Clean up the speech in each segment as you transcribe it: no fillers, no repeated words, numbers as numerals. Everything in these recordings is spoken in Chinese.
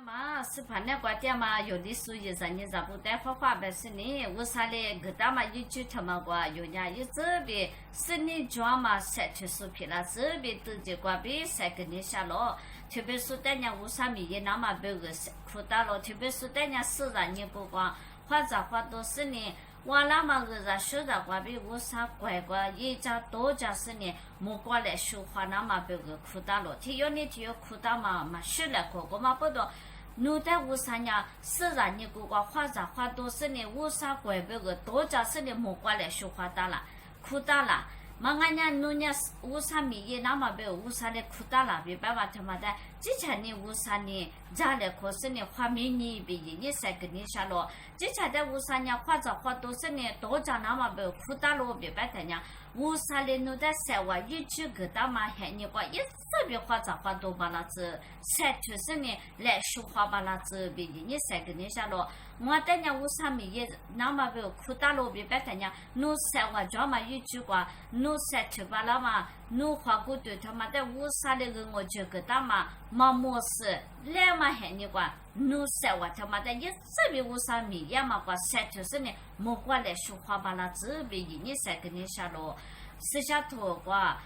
嘛，是盘那瓜店嘛，有的属于人家咋不带花花白是呢？为啥嘞？个大嘛一句他妈瓜，有人一这边是你装嘛，晒出薯皮了，这边都结瓜被晒给你下了。特别是大家为啥米也那么别个苦大了？特别是大家自然你不光花咋花都是呢。我那么个人说的话比为啥乖乖一家多家是呢？莫过来说话那么别个苦大了，只要你只有苦大嘛，嘛说来过个嘛不多。奴在乌啥呢？自然你个个花咋花都是呢？乌啥怪别个多家是呢？莫过来说话大了，苦大了。嘛俺家奴家乌啥米也那么别乌啥的苦大了，别办法他妈的，之前呢乌啥呢？家里可是呢花米你别你晒给你下了，之前的乌啥呢花咋花都是呢多家那么别苦大了，别办他呢。乌啥的奴在晒我一句个大嘛喊你个一直别花咋花都把那子晒就是呢来说话把那子别你晒给你下了。我等下乌啥米也那么别苦大了，别办他呢。奴晒我专门一句话，奴晒去把那嘛，奴花过对他妈的乌啥的个我就个大嘛，嘛么事来嘛喊你个。奴晒我他妈的一直别乌啥米呀嘛个晒就是呢，莫过来说话把那子别你晒给你下了。私下头个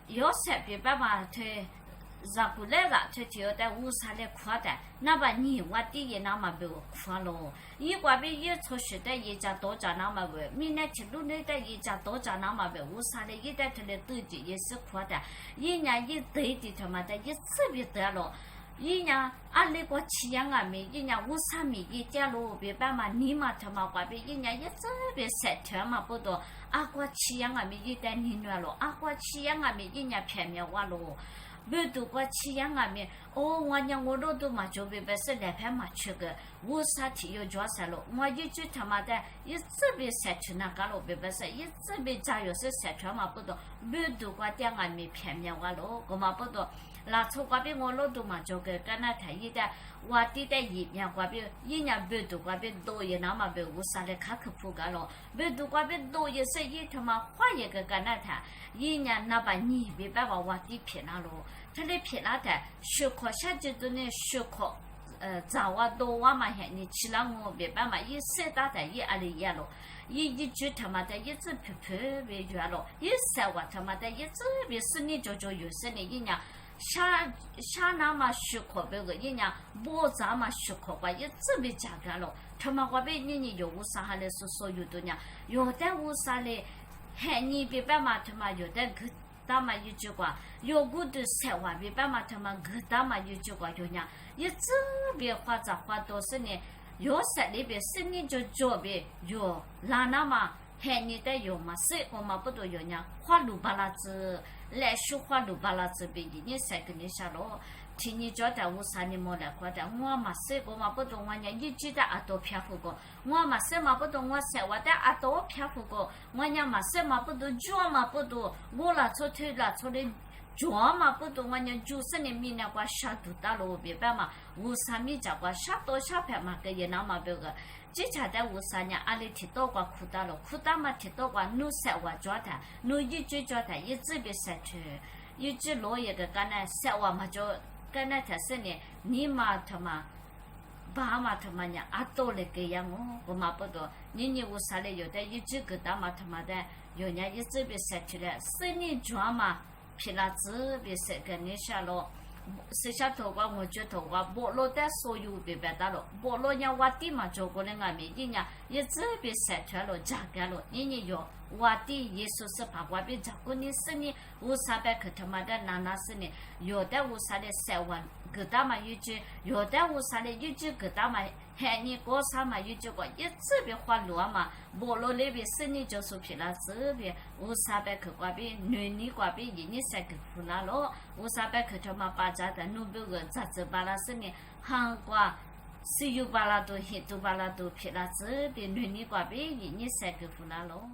要晒别办法推。让过来了，就觉得乌啥的夸的，那把你我第一那么被我夸了，一个被一出去的一家多家那么被，明年去路内的一家多家那么被乌啥的，一代他的对子也是夸的，一年一对的他妈的一次别得了。一年俺那个七样啊米，一年乌啥米一家路别办嘛，你嘛他妈瓜别一年一直别晒天嘛不多，阿个七样啊米一代你暖了，阿个七样啊米一年偏面话了。别读过七样啊面，哦，我娘我都嘛就别是来盘嘛吃个，我啥体有做啥了？我一句他妈的，一直别晒出那个了，别是一直别加油是晒出嘛不多，别读过点啊面片面话了，我嘛不多。那从过边我老多嘛就个跟那台一的，我弟的一年过边一年别读过边多也那么别我啥的卡克铺个了，别读过边多也是一他妈花一个跟那台，一年那把你别把我弟骗那了。他的骗那的，学科下阶段的学科，早啊多啊嘛，你起来我别办嘛，一三大的一阿里也了，一句他妈的一直拍拍别绝了，一三我他妈的一直别是你就有时呢一年，下那么学科别个一年，不咋么学科吧，一直别加干了，他妈我别你有啥哈来说所有的呢，有的无啥嘞，还你别办嘛，他妈有的个。大嘛一句话，有个的晒话别办嘛，他们个大嘛一句话就讲，一直别花咋花都是呢，有晒里边是你就做别有，那嘛还你的有嘛，是我嘛不都有呢，花鲁巴拉子来说花鲁巴拉子别你晒给你下了。听你觉得我啥你没来过的，我嘛是我嘛不懂，我娘一句的阿多偏护过，我嘛是嘛不懂，我晒我的阿多偏护过，我娘嘛是嘛不懂，脚嘛不懂，我拉出腿拉出的脚嘛不懂，我娘就是你明年过啥都大了，别办嘛，我啥米家过啥多啥偏嘛个也那么别个，之前的我啥呢，阿里提到过苦大了，苦大嘛提到过，侬晒我脚的，侬一句脚的一直别晒出，一句落一个干那晒我嘛就。跟那他是呢，你妈他妈，爸妈他妈呢，阿多了个样哦，我妈不多，你我啥嘞？有的一句个大妈他妈的，有人一直被晒出来，是你装嘛，皮拉子被晒跟你下了，是下头瓜我觉头瓜，剥落的所有被别打了，剥落人我地嘛做过的俺们人家一直被晒出来了，咋个了？你有。我的耶稣是把我别照顾你是你，我啥别可他妈的哪是你，有的我啥的晒完，给他嘛一句，有的我啥的一句给他嘛，喊你过啥嘛一句过，一直别花路嘛，无路那边是你就是皮了这边，我啥别可过边，女过边你晒个苦了咯，我啥别可他妈把家的弄别个咋子把那是你，韩国。是有巴拉多，黑多巴拉多，皮拉这边女过边你晒个苦了咯。